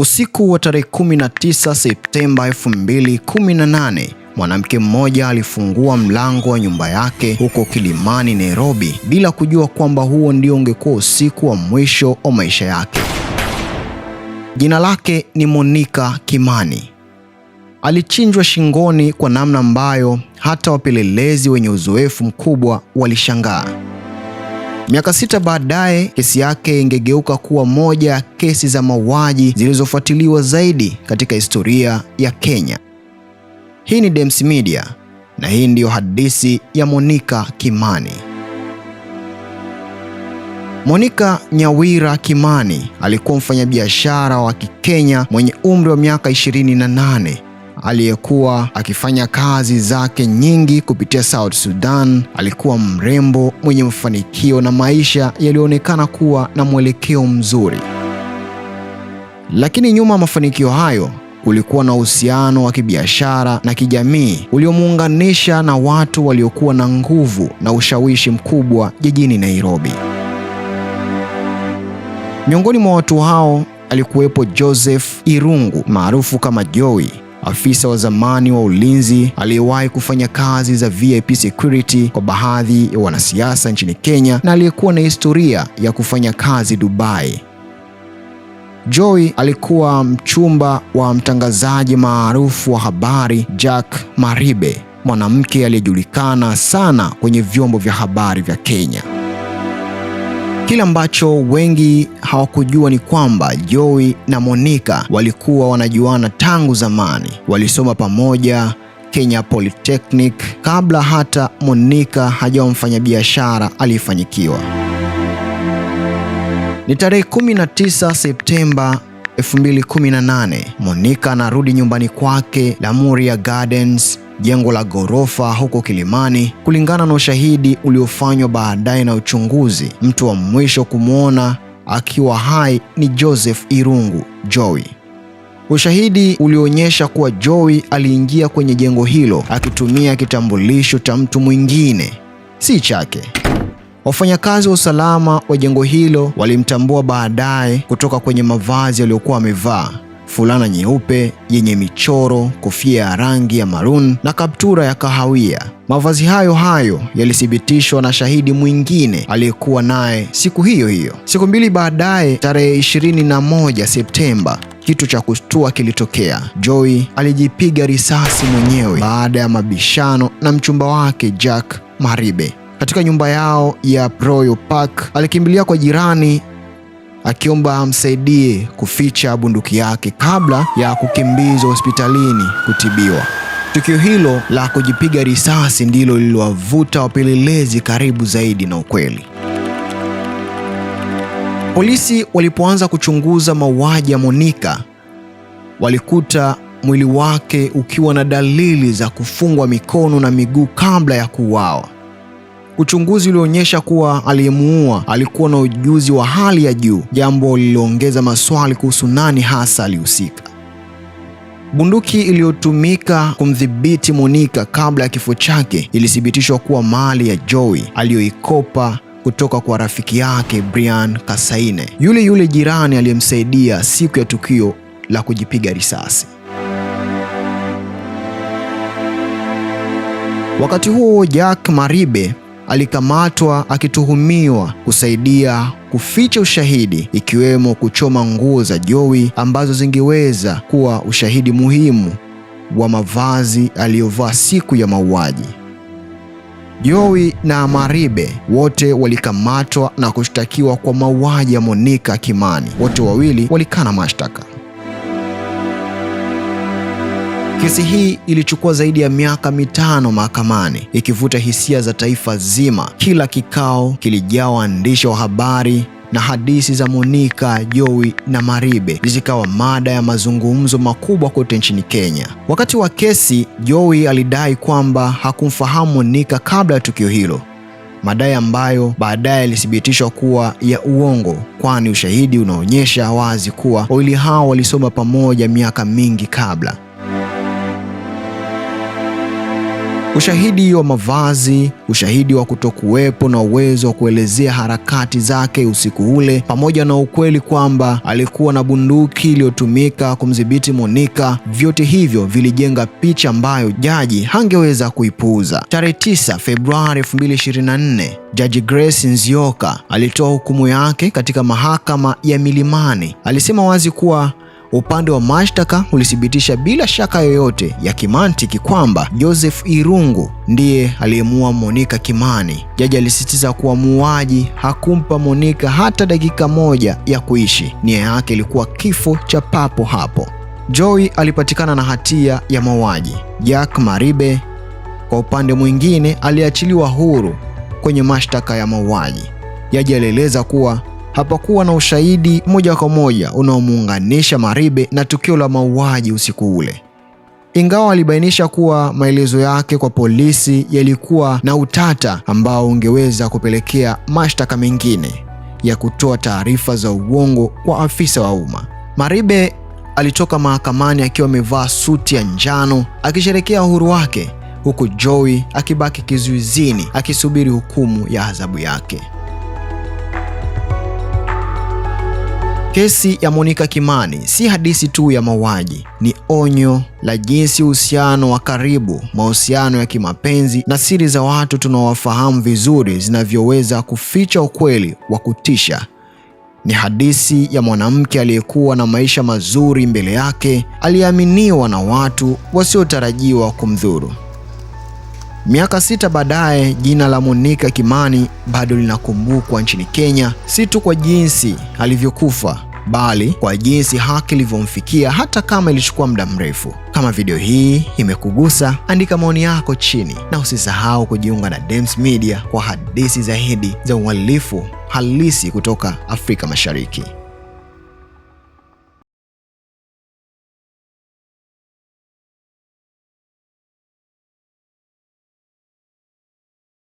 Usiku wa tarehe 19 Septemba 2018, mwanamke mmoja alifungua mlango wa nyumba yake huko Kilimani, Nairobi, bila kujua kwamba huo ndio ungekuwa usiku wa mwisho wa maisha yake. Jina lake ni Monica Kimani. Alichinjwa shingoni kwa namna ambayo hata wapelelezi wenye uzoefu mkubwa walishangaa. Miaka 6 baadaye, kesi yake ingegeuka kuwa moja ya kesi za mauaji zilizofuatiliwa zaidi katika historia ya Kenya. Hii ni Dems Media na hii ndiyo hadithi ya Monica Kimani. Monica Nyawira Kimani alikuwa mfanyabiashara wa Kikenya mwenye umri wa miaka 28 aliyekuwa akifanya kazi zake nyingi kupitia South Sudan. Alikuwa mrembo mwenye mafanikio na maisha yalionekana kuwa na mwelekeo mzuri. Lakini nyuma ya mafanikio hayo kulikuwa na uhusiano wa kibiashara na kijamii uliomuunganisha na watu waliokuwa na nguvu na ushawishi mkubwa jijini Nairobi. Miongoni mwa watu hao alikuwepo Joseph Irungu maarufu kama Joey, afisa wa zamani wa ulinzi aliyewahi kufanya kazi za VIP security kwa baadhi ya wanasiasa nchini Kenya na aliyekuwa na historia ya kufanya kazi Dubai. Joey alikuwa mchumba wa mtangazaji maarufu wa habari Jack Maribe, mwanamke aliyejulikana sana kwenye vyombo vya habari vya Kenya. Kile ambacho wengi hawakujua ni kwamba Joey na Monica walikuwa wanajuana tangu zamani. Walisoma pamoja Kenya Polytechnic kabla hata Monica hajawa mfanyabiashara aliyefanikiwa. Ni tarehe 19 Septemba 2018, Monica anarudi nyumbani kwake Lamuria Gardens, jengo la ghorofa huko Kilimani. Kulingana na ushahidi uliofanywa baadaye na uchunguzi, mtu wa mwisho kumwona akiwa hai ni Joseph Irungu, Joey. Ushahidi ulionyesha kuwa Joey aliingia kwenye jengo hilo akitumia kitambulisho cha mtu mwingine, si chake. Wafanyakazi wa usalama wa jengo hilo walimtambua baadaye kutoka kwenye mavazi aliyokuwa amevaa: fulana nyeupe yenye michoro, kofia ya rangi ya maroon na kaptura ya kahawia. Mavazi hayo yalithibitishwa na shahidi mwingine aliyekuwa naye siku hiyo. Siku 2 baadaye, tarehe 21 Septemba, kitu cha kushtua kilitokea. Joey alijipiga risasi mwenyewe baada ya mabishano na mchumba wake Jack Maribe. Katika nyumba yao ya Royal Park, alikimbilia kwa jirani akiomba amsaidie kuficha bunduki yake kabla ya kukimbizwa hospitalini kutibiwa. Tukio hilo la kujipiga risasi ndilo lililowavuta wapelelezi karibu zaidi na ukweli. Polisi walipoanza kuchunguza mauaji ya Monica, walikuta mwili wake ukiwa na dalili za kufungwa mikono na miguu kabla ya kuuawa. Uchunguzi ulionyesha kuwa aliyemuua alikuwa na ujuzi wa hali ya juu, jambo lililoongeza maswali kuhusu nani hasa alihusika. Bunduki iliyotumika kumdhibiti Monica kabla ya kifo chake ilithibitishwa kuwa mali ya Joey aliyoikopa kutoka kwa rafiki yake Brian Kasaine, yule jirani aliyemsaidia siku ya tukio la kujipiga risasi. Wakati huo Jack Maribe alikamatwa akituhumiwa kusaidia kuficha ushahidi, ikiwemo kuchoma nguo za Joey ambazo zingeweza kuwa ushahidi muhimu wa mavazi aliyovaa siku ya mauaji. Joey na Maribe wote walikamatwa na kushtakiwa kwa mauaji ya Monica Kimani. Wote wawili walikana mashtaka. Kesi hii ilichukua zaidi ya miaka 5 mahakamani, ikivuta hisia za taifa zima. Kila kikao kilijaa waandishi wa habari na hadithi za Monica, Joey na Maribe zikawa mada ya mazungumzo makubwa kote nchini Kenya. Wakati wa kesi, Joey alidai kwamba hakumfahamu Monica kabla ya tukio hilo, madai ambayo baadaye yalithibitishwa kuwa ya uongo, kwani ushahidi unaonyesha wazi kuwa wawili hao walisoma pamoja miaka mingi kabla. Ushahidi wa mavazi, ushahidi wa kutokuwepo na uwezo wa kuelezea harakati zake usiku ule, pamoja na ukweli kwamba alikuwa na bunduki iliyotumika kumdhibiti Monica, vyote hivyo vilijenga picha ambayo jaji hangeweza kuipuuza. Tarehe 9 Februari 2024, Jaji Grace Nzioka alitoa hukumu yake katika mahakama ya Milimani. Alisema wazi kuwa upande wa mashtaka ulithibitisha bila shaka yoyote ya kimantiki kwamba Joseph Irungu ndiye aliyemuua Monica Kimani. Jaji alisisitiza kuwa muuaji hakumpa Monica hata dakika moja ya kuishi. Nia yake ilikuwa kifo cha papo hapo. Joy alipatikana na hatia ya mauaji. Jack Maribe kwa upande mwingine aliachiliwa huru kwenye mashtaka ya mauaji. Jaji alieleza kuwa hapakuwa na ushahidi moja kwa moja unaomuunganisha Maribe na tukio la mauaji usiku ule. Ingawa alibainisha kuwa maelezo yake kwa polisi yalikuwa na utata ambao ungeweza kupelekea mashtaka mengine ya kutoa taarifa za uongo kwa afisa wa umma. Maribe alitoka mahakamani akiwa amevaa suti ya njano akisherehekea uhuru wake, huku Joy akibaki kizuizini akisubiri hukumu ya adhabu yake. Kesi ya Monica Kimani si hadithi tu ya mauaji, ni onyo la jinsi uhusiano wa karibu, mahusiano ya kimapenzi na siri za watu tunaowafahamu vizuri zinavyoweza kuficha ukweli wa kutisha. Ni hadithi ya mwanamke aliyekuwa na maisha mazuri mbele yake, aliaminiwa na watu wasiotarajiwa kumdhuru. Miaka 6 baadaye, jina la Monica Kimani bado linakumbukwa nchini Kenya, si tu kwa jinsi alivyokufa, bali kwa jinsi haki ilivyomfikia hata kama ilichukua muda mrefu. Kama video hii imekugusa, andika maoni yako chini na usisahau kujiunga na Dems Media kwa hadithi zaidi za uhalifu halisi kutoka Afrika Mashariki.